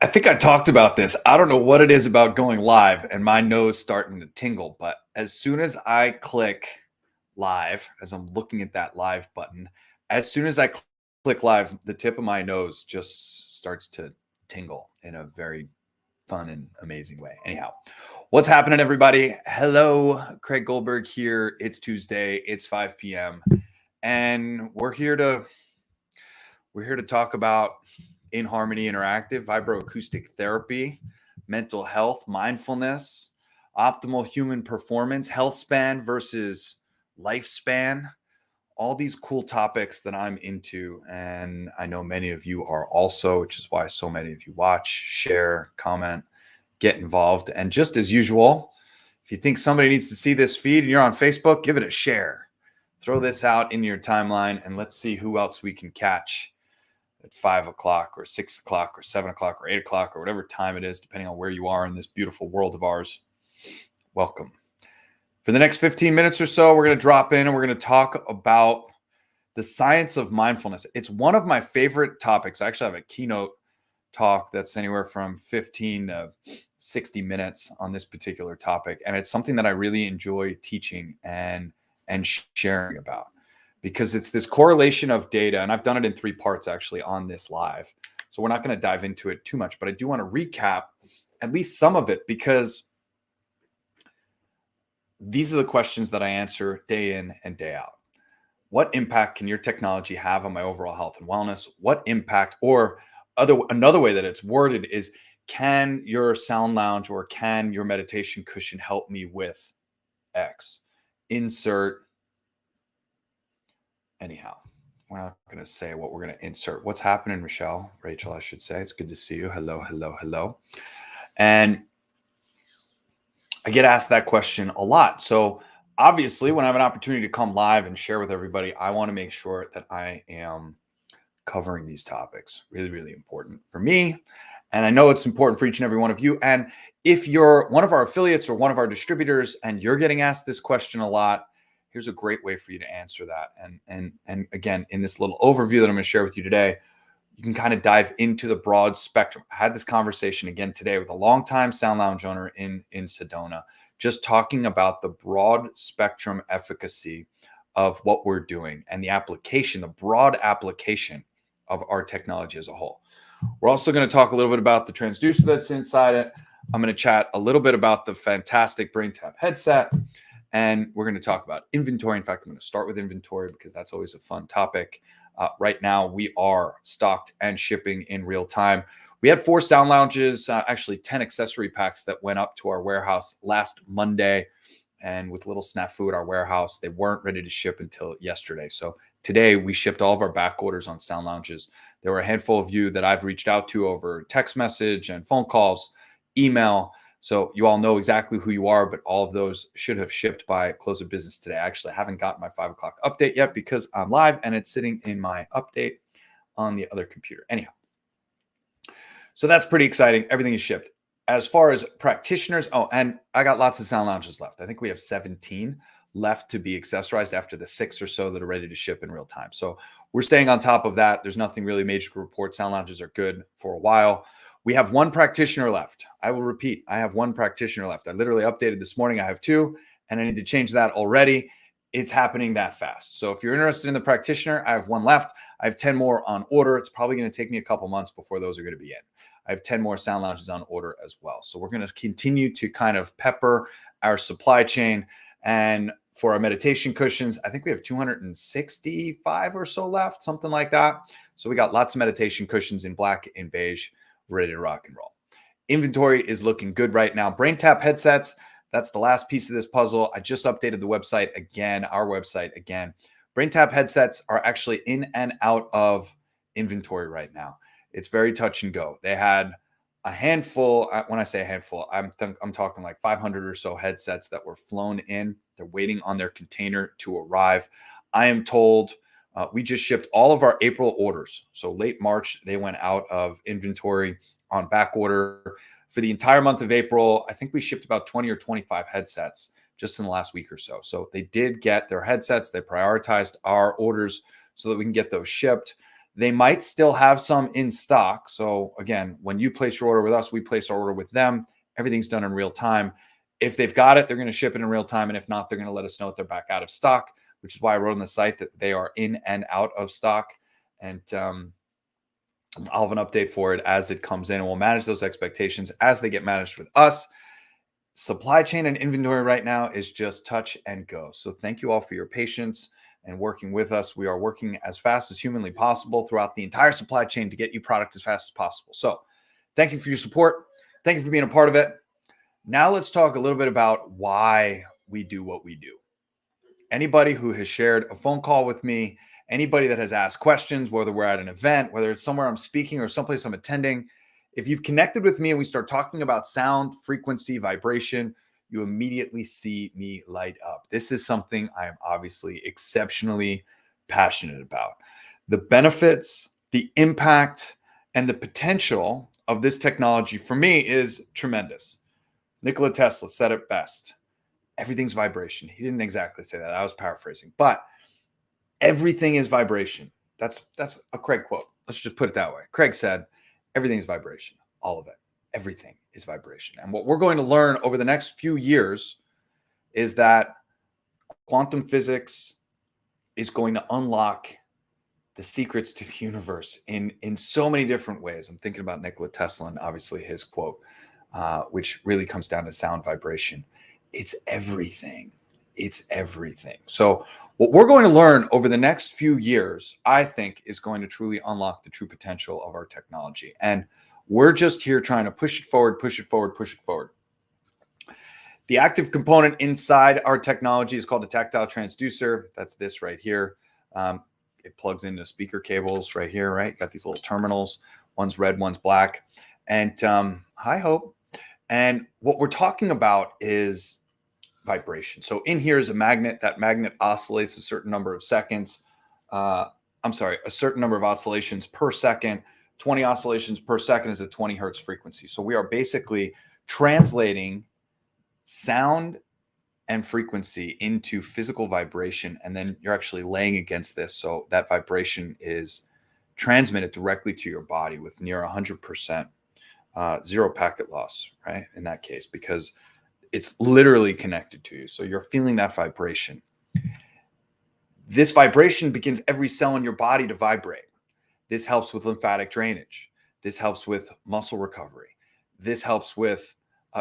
I think I talked about this. I don't know what it is about going live and my nose starting to tingle, but as soon as I click live, as I'm looking at that live button, as soon as I click live, the tip of my nose just starts to tingle in a very fun and amazing way. Anyhow, what's happening, everybody? Hello, Craig Goldberg here. It's Tuesday. It's 5 p.m. and we're here to talk about inHarmony Interactive, vibroacoustic therapy, mental health, mindfulness, optimal human performance, health span versus lifespan, all these cool topics that I'm into. And I know many of you are also, which is why so many of you watch, share, comment, get involved. And just as usual, if you think somebody needs to see this feed and you're on Facebook, give it a share. Throw this out in your timeline and let's see who else we can catch at 5 o'clock or 6 o'clock or 7 o'clock or 8 o'clock or whatever time it is, depending on where you are in this beautiful world of ours. Welcome. For the next 15 minutes or so, we're going to drop in and we're going to talk about the science of mindfulness. It's one of my favorite topics. I actually have a keynote talk that's anywhere from 15 to 60 minutes on this particular topic. And it's something that I really enjoy teaching and sharing about, because it's this correlation of data. And I've done it in 3 parts actually on this live. So we're not going to dive into it too much, but I do want to recap at least some of it, because these are the questions that I answer day in and day out. What impact can your technology have on my overall health and wellness? What impact, or another way that it's worded is, can your sound lounge or can your meditation cushion help me with X? Insert. Anyhow, we're not going to say what we're going to insert. What's happening, Rachel, I should say. It's good to see you. Hello, hello, hello. And I get asked that question a lot. So obviously, when I have an opportunity to come live and share with everybody, I want to make sure that I am covering these topics. Really, really important for me. And I know it's important for each and every one of you. And if you're one of our affiliates or one of our distributors and you're getting asked this question a lot, here's a great way for you to answer that. And again, in this little overview that I'm going to share with you today, you can kind of dive into the broad spectrum. I had this conversation again today with a longtime Sound Lounge owner in Sedona, just talking about the broad spectrum efficacy of what we're doing and the application, the broad application of our technology as a whole. We're also going to talk a little bit about the transducer that's inside it. I'm going to chat a little bit about the fantastic BrainTap headset. And we're going to talk about inventory. In fact, I'm going to start with inventory because that's always a fun topic. Right now, we are stocked and shipping in real time. We had 4 sound lounges, actually 10 accessory packs that went up to our warehouse last Monday. And with little snafu at our warehouse, they weren't ready to ship until yesterday. So today, we shipped all of our back orders on sound lounges. There were a handful of you that I've reached out to over text message and phone calls, email. So you all know exactly who you are, but all of those should have shipped by close of business today. Actually, I haven't gotten my 5 o'clock update yet because I'm live and it's sitting in my update on the other computer. Anyhow, so that's pretty exciting. Everything is shipped. As far as practitioners, and I got lots of sound lounges left. I think we have 17 left to be accessorized after the 6 or so that are ready to ship in real time. So we're staying on top of that. There's nothing really major to report. Sound lounges are good for a while. We have 1 practitioner left. I will repeat, I have 1 practitioner left. I literally updated this morning. I have 2, and I need to change that already. It's happening that fast. So if you're interested in the practitioner, I have 1 left. I have 10 more on order. It's probably going to take me a couple months before those are going to be in. I have 10 more sound lounges on order as well. So we're going to continue to kind of pepper our supply chain. And for our meditation cushions, I think we have 265 or so left, something like that. So we got lots of meditation cushions in black and beige, ready to rock and roll. Inventory is looking good right now. BrainTap headsets, that's the last piece of this puzzle. I just updated the website again, our website again. BrainTap headsets are actually in and out of inventory right now. It's very touch and go. They had a handful. When I say a handful, I'm talking like 500 or so headsets that were flown in. They're waiting on their container to arrive. I am told we just shipped all of our April orders. So late March, they went out of inventory on back order. For the entire month of April, I think we shipped about 20 or 25 headsets just in the last week or so. So they did get their headsets. They prioritized our orders so that we can get those shipped. They might still have some in stock. So again, when you place your order with us, we place our order with them. Everything's done in real time. If they've got it, they're going to ship it in real time. And if not, they're going to let us know if they're back out of stock, which is why I wrote on the site that they are in and out of stock. And I'll have an update for it as it comes in, and we'll manage those expectations as they get managed with us. Supply chain and inventory right now is just touch and go. So thank you all for your patience and working with us. We are working as fast as humanly possible throughout the entire supply chain to get you product as fast as possible. So thank you for your support. Thank you for being a part of it. Now let's talk a little bit about why we do what we do. Anybody who has shared a phone call with me, anybody that has asked questions, whether we're at an event, whether it's somewhere I'm speaking or someplace I'm attending, if you've connected with me and we start talking about sound, frequency, vibration, you immediately see me light up. This is something I am obviously exceptionally passionate about. The benefits, the impact, and the potential of this technology for me is tremendous. Nikola Tesla said it best. Everything's vibration. He didn't exactly say that. I was paraphrasing, but everything is vibration. That's a Craig quote. Let's just put it that way. Craig said, everything is vibration. All of it. Everything is vibration. And what we're going to learn over the next few years is that quantum physics is going to unlock the secrets to the universe in so many different ways. I'm thinking about Nikola Tesla and obviously his quote, which really comes down to sound vibration. It's everything. It's everything. So what we're going to learn over the next few years, I think, is going to truly unlock the true potential of our technology. And we're just here trying to push it forward, push it forward, push it forward. The active component inside our technology is called a tactile transducer. That's this right here. It plugs into speaker cables right here, right? Got these little terminals. One's red, one's black. And hi, Hope. And what we're talking about is vibration. So in here is a magnet. That magnet oscillates a certain number of seconds. A certain number of oscillations per second. 20 oscillations per second is a 20 hertz frequency. So we are basically translating sound and frequency into physical vibration, and then you're actually laying against this. So that vibration is transmitted directly to your body with near 100%. Zero packet loss, right? In that case, because it's literally connected to you. So you're feeling that vibration. This vibration begins every cell in your body to vibrate. This helps with lymphatic drainage. This helps with muscle recovery. This helps with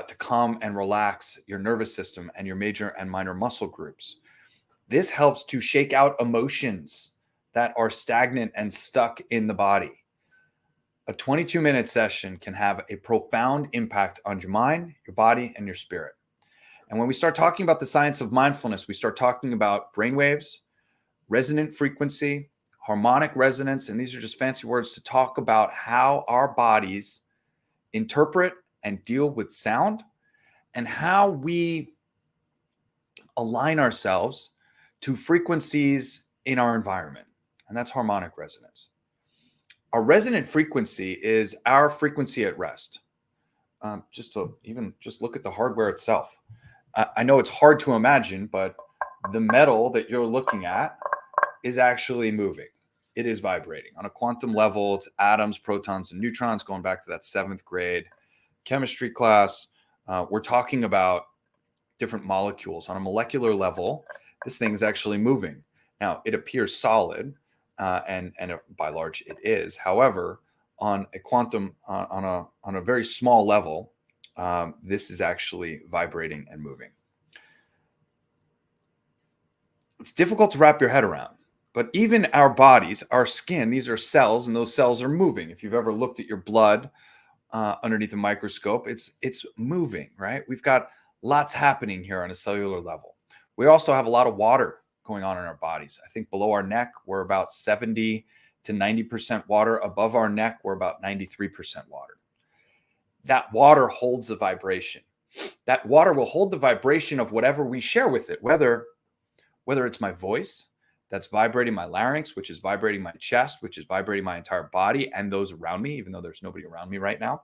to calm and relax your nervous system and your major and minor muscle groups. This helps to shake out emotions that are stagnant and stuck in the body. A 22-minute session can have a profound impact on your mind, your body, and your spirit. And when we start talking about the science of mindfulness, we start talking about brainwaves, resonant frequency, harmonic resonance, and these are just fancy words to talk about how our bodies interpret and deal with sound and how we align ourselves to frequencies in our environment. And that's harmonic resonance. Our resonant frequency is our frequency at rest. Just look at the hardware itself. I know it's hard to imagine, but the metal that you're looking at is actually moving. It is vibrating on a quantum level. It's atoms, protons, and neutrons, going back to that 7th grade chemistry class. We're talking about different molecules on a molecular level. This thing is actually moving. Now, it appears solid. And by large it is. However, on a quantum, on a very small level, this is actually vibrating and moving. It's difficult to wrap your head around, but even our bodies, our skin, these are cells, and those cells are moving. If you've ever looked at your blood underneath a microscope, it's moving, right? We've got lots happening here on a cellular level. We also have a lot of water going on in our bodies. I think below our neck, we're about 70 to 90% water. Above our neck, we're about 93% water. That water holds the vibration. That water will hold the vibration of whatever we share with it, whether it's my voice that's vibrating my larynx, which is vibrating my chest, which is vibrating my entire body and those around me, even though there's nobody around me right now,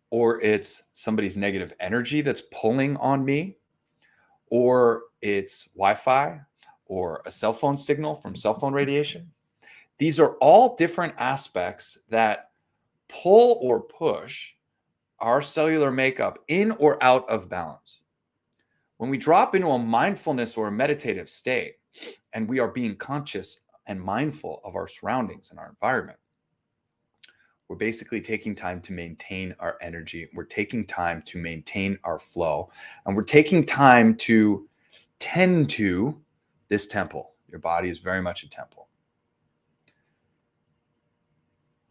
or it's somebody's negative energy that's pulling on me, or it's Wi-Fi or a cell phone signal from cell phone radiation. These are all different aspects that pull or push our cellular makeup in or out of balance. When we drop into a mindfulness or a meditative state, and we are being conscious and mindful of our surroundings and our environment, we're basically taking time to maintain our energy. We're taking time to maintain our flow, and we're taking time to tend to this temple. Your body is very much a temple.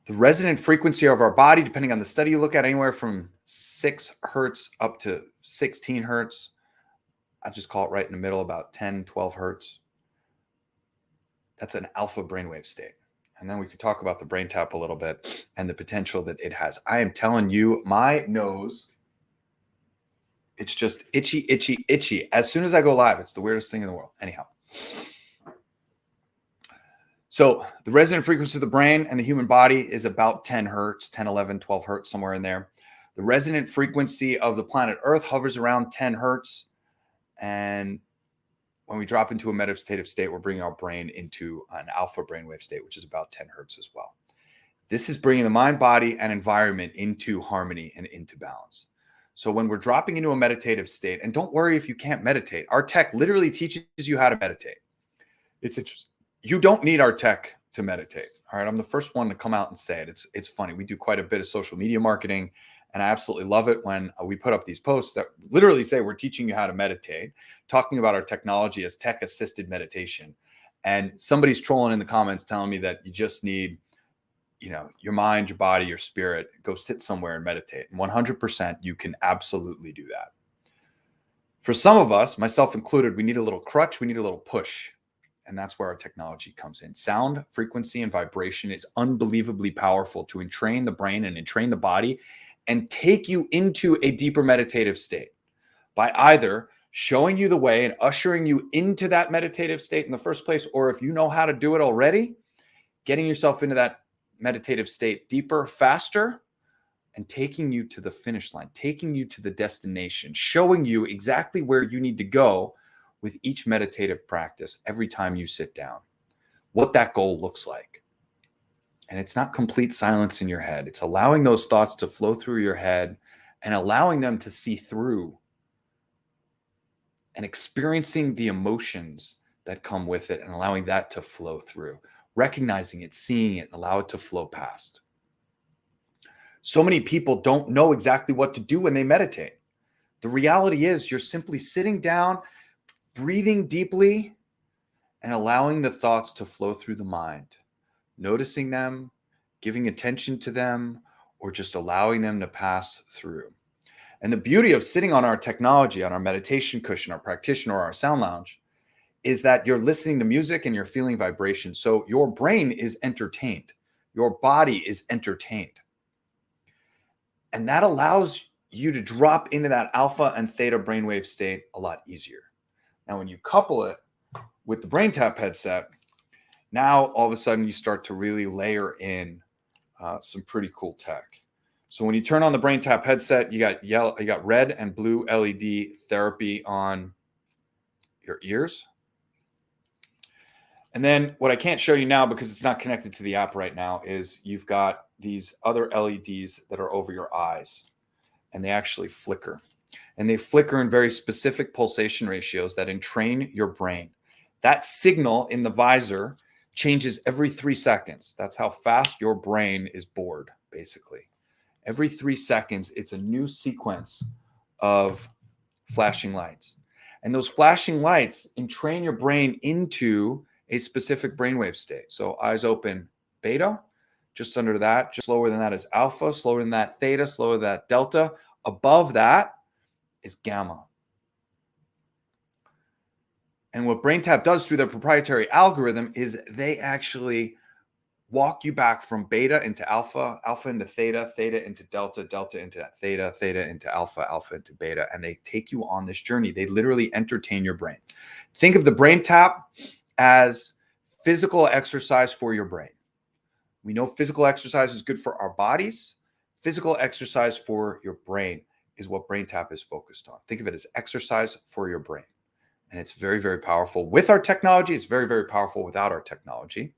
The resonant frequency of our body, depending on the study you look at, anywhere from 6 hertz up to 16 hertz. I just call it right in the middle, about 10, 12 hertz. That's an alpha brainwave state. And then we could talk about the brain tap a little bit and the potential that it has. I am telling you, my nose, it's just itchy, itchy, itchy. As soon as I go live, it's the weirdest thing in the world. Anyhow. So the resonant frequency of the brain and the human body is about 10 hertz, 10, 11, 12 hertz, somewhere in there. The resonant frequency of the planet Earth hovers around 10 hertz. And when we drop into a meditative state, we're bringing our brain into an alpha brainwave state, which is about 10 hertz as well. This is bringing the mind, body, and environment into harmony and into balance. So when we're dropping into a meditative state, and don't worry if you can't meditate, our tech literally teaches you how to meditate. It's interesting. You don't need our tech to meditate. All right. I'm the first one to come out and say it. It's funny. We do quite a bit of social media marketing, and I absolutely love it when we put up these posts that literally say we're teaching you how to meditate, talking about our technology as tech assisted meditation. And somebody's trolling in the comments telling me that you just need, your mind, your body, your spirit, go sit somewhere and meditate. And 100% you can absolutely do that. For some of us, myself included, we need a little crutch. We need a little push. And that's where our technology comes in. Sound, frequency, and vibration is unbelievably powerful to entrain the brain and entrain the body and take you into a deeper meditative state by either showing you the way and ushering you into that meditative state in the first place, or if you know how to do it already, getting yourself into that meditative state deeper, faster, and taking you to the finish line, taking you to the destination, showing you exactly where you need to go with each meditative practice every time you sit down, what that goal looks like. And it's not complete silence in your head. It's allowing those thoughts to flow through your head and allowing them to see through and experiencing the emotions that come with it and allowing that to flow through, recognizing it, seeing it, and allow it to flow past. So many people don't know exactly what to do when they meditate. The reality is you're simply sitting down, breathing deeply, and allowing the thoughts to flow through the mind, noticing them, giving attention to them, or just allowing them to pass through. And the beauty of sitting on our technology, on our meditation cushion, our practitioner, or our sound lounge, is that you're listening to music and you're feeling vibration. So your brain is entertained. Your body is entertained. And that allows you to drop into that alpha and theta brainwave state a lot easier. Now, when you couple it with the Brain Tap headset, now all of a sudden you start to really layer in some pretty cool tech. So when you turn on the Brain Tap headset, you got red and blue LED therapy on your ears. And then what I can't show you now because it's not connected to the app right now is you've got these other LEDs that are over your eyes, and they actually flicker. And they flicker in very specific pulsation ratios that entrain your brain. That signal in the visor changes every 3 seconds. That's how fast your brain is bored, basically. Every 3 seconds, it's a new sequence of flashing lights. And those flashing lights entrain your brain into a specific brainwave state. So eyes open, beta. Just under that, just slower than that is alpha, slower than that theta, slower than that delta. Above that is gamma. And what BrainTap does through their proprietary algorithm is they actually walk you back from beta into alpha, alpha into theta, theta into delta, delta into theta, theta into alpha, alpha into beta. And they take you on this journey. They literally entertain your brain. Think of the BrainTap as physical exercise for your brain. We know physical exercise is good for our bodies. Physical exercise for your brain is what BrainTap is focused on. Think of it as exercise for your brain. And it's very, very powerful with our technology. It's very, very powerful without our technology.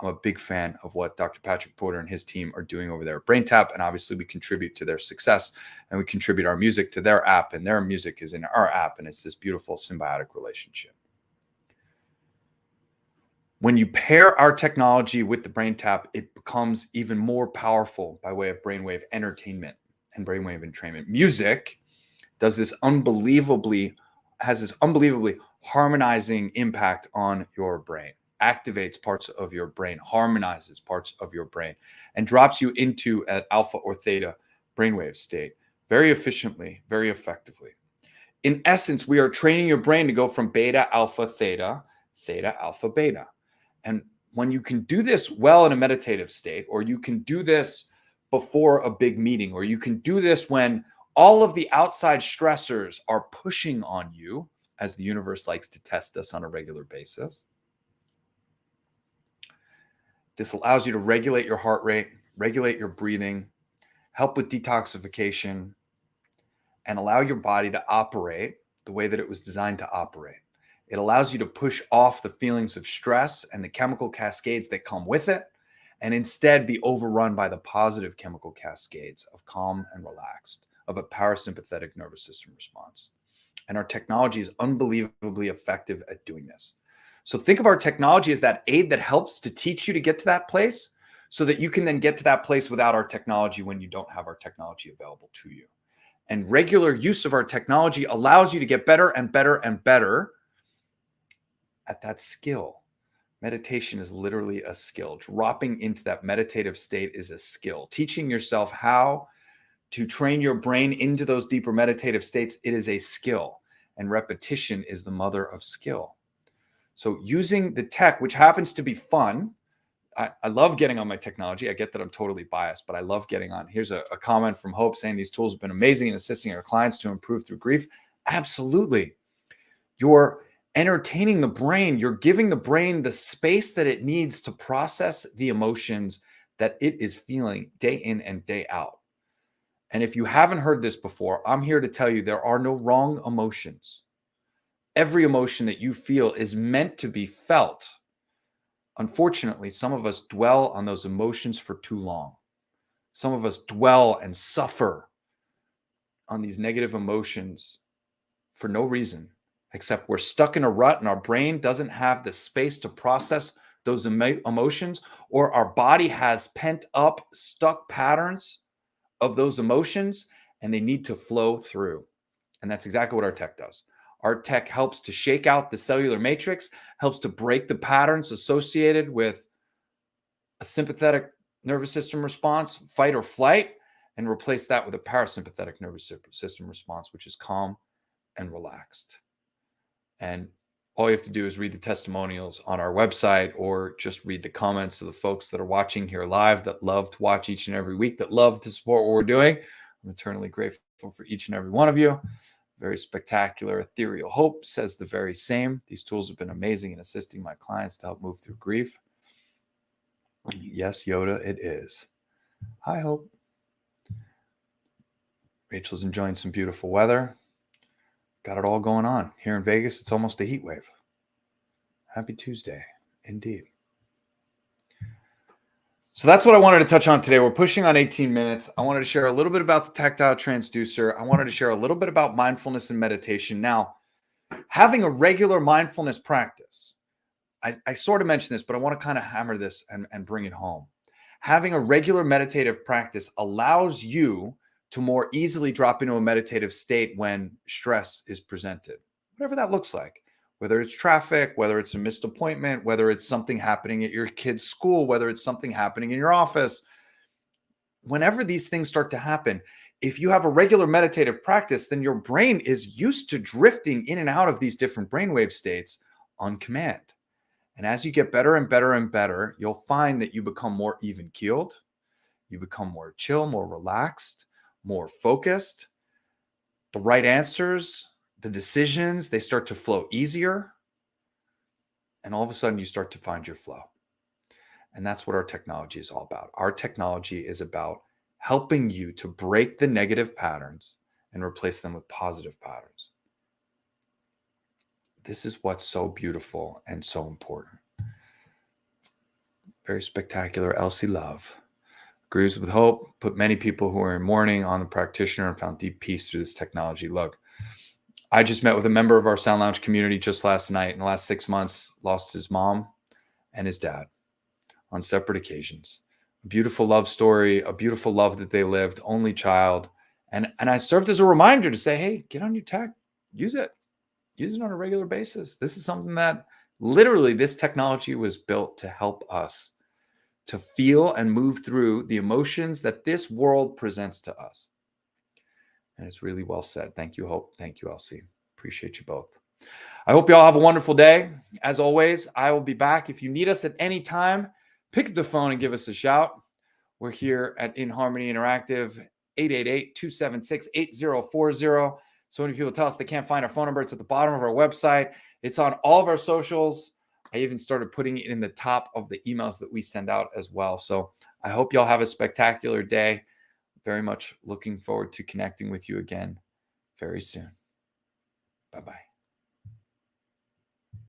I'm a big fan of what Dr. Patrick Porter and his team are doing over there at BrainTap. And obviously we contribute to their success, and we contribute our music to their app, and their music is in our app. And it's this beautiful symbiotic relationship. When you pair our technology with the BrainTap, it becomes even more powerful by way of brainwave entertainment and brainwave entrainment. Music has this unbelievably harmonizing impact on your brain, activates parts of your brain, harmonizes parts of your brain, and drops you into an alpha or theta brainwave state very efficiently, very effectively. In essence, we are training your brain to go from beta, alpha, theta, theta, alpha, beta. And when you can do this well in a meditative state, or you can do this before a big meeting, or you can do this when all of the outside stressors are pushing on you, as the universe likes to test us on a regular basis, this allows you to regulate your heart rate, regulate your breathing, help with detoxification, and allow your body to operate the way that it was designed to operate. It allows you to push off the feelings of stress and the chemical cascades that come with it, and instead be overrun by the positive chemical cascades of calm and relaxed, of a parasympathetic nervous system response. And our technology is unbelievably effective at doing this. So think of our technology as that aid that helps to teach you to get to that place, so that you can then get to that place without our technology when you don't have our technology available to you. And regular use of our technology allows you to get better and better and better at that skill. Meditation is literally a skill. Dropping into that meditative state is a skill. Teaching yourself how to train your brain into those deeper meditative states, it is a skill. And repetition is the mother of skill. So using the tech, which happens to be fun, I love getting on my technology. I get that I'm totally biased, but I love getting on. Here's a comment from Hope saying these tools have been amazing in assisting our clients to improve through grief. Absolutely. You're entertaining the brain. You're giving the brain the space that it needs to process the emotions that it is feeling day in and day out. And if you haven't heard this before, I'm here to tell you there are no wrong emotions. Every emotion that you feel is meant to be felt. Unfortunately, some of us dwell on those emotions for too long. Some of us dwell and suffer on these negative emotions for no reason, except we're stuck in a rut and our brain doesn't have the space to process those emotions, or our body has pent up, stuck patterns of those emotions, and they need to flow through. And that's exactly what our tech does. Our tech helps to shake out the cellular matrix, helps to break the patterns associated with a sympathetic nervous system response, fight or flight, and replace that with a parasympathetic nervous system response, which is calm and relaxed. And all you have to do is read the testimonials on our website, or just read the comments of the folks that are watching here live that love to watch each and every week, that love to support what we're doing. I'm eternally grateful for each and every one of you. Very spectacular. Ethereal Hope says the very same. These tools have been amazing in assisting my clients to help move through grief. Yes, Yoda, it is. Hi, Hope. Rachel's enjoying some beautiful weather. Got it all going on. Here in Vegas, it's almost a heat wave. Happy Tuesday, indeed. So that's what I wanted to touch on today. We're pushing on 18 minutes. I wanted to share a little bit about the tactile transducer. I wanted to share a little bit about mindfulness and meditation. Now, having a regular mindfulness practice, I sort of mentioned this, but I want to kind of hammer this and bring it home. Having a regular meditative practice allows you to more easily drop into a meditative state when stress is presented, whatever that looks like. Whether it's traffic, whether it's a missed appointment, whether it's something happening at your kid's school, whether it's something happening in your office. Whenever these things start to happen, if you have a regular meditative practice, then your brain is used to drifting in and out of these different brainwave states on command. And as you get better and better and better, you'll find that you become more even-keeled, you become more chill, more relaxed, more focused. The right answers, the decisions, they start to flow easier. And all of a sudden you start to find your flow. And that's what our technology is all about. Our technology is about helping you to break the negative patterns and replace them with positive patterns. This is what's so beautiful and so important. Very spectacular. Elsie Love agrees with Hope. Put many people who are in mourning on the practitioner and found deep peace through this technology. Look, I just met with a member of our Sound Lounge community just last night. In the last 6 months, lost his mom and his dad on separate occasions. A beautiful love story, a beautiful love that they lived, only child. And I served as a reminder to say, hey, get on your tech, use it on a regular basis. This is something that literally this technology was built to help us to feel and move through the emotions that this world presents to us. And it's really well said. Thank you, Hope. Thank you, Elsie. Appreciate you both. I hope you all have a wonderful day. As always, I will be back. If you need us at any time, pick up the phone and give us a shout. We're here at inHarmony Interactive, 888-276-8040. So many people tell us they can't find our phone number. It's at the bottom of our website. It's on all of our socials. I even started putting it in the top of the emails that we send out as well. So I hope y'all have a spectacular day. Very much looking forward to connecting with you again very soon. Bye-bye.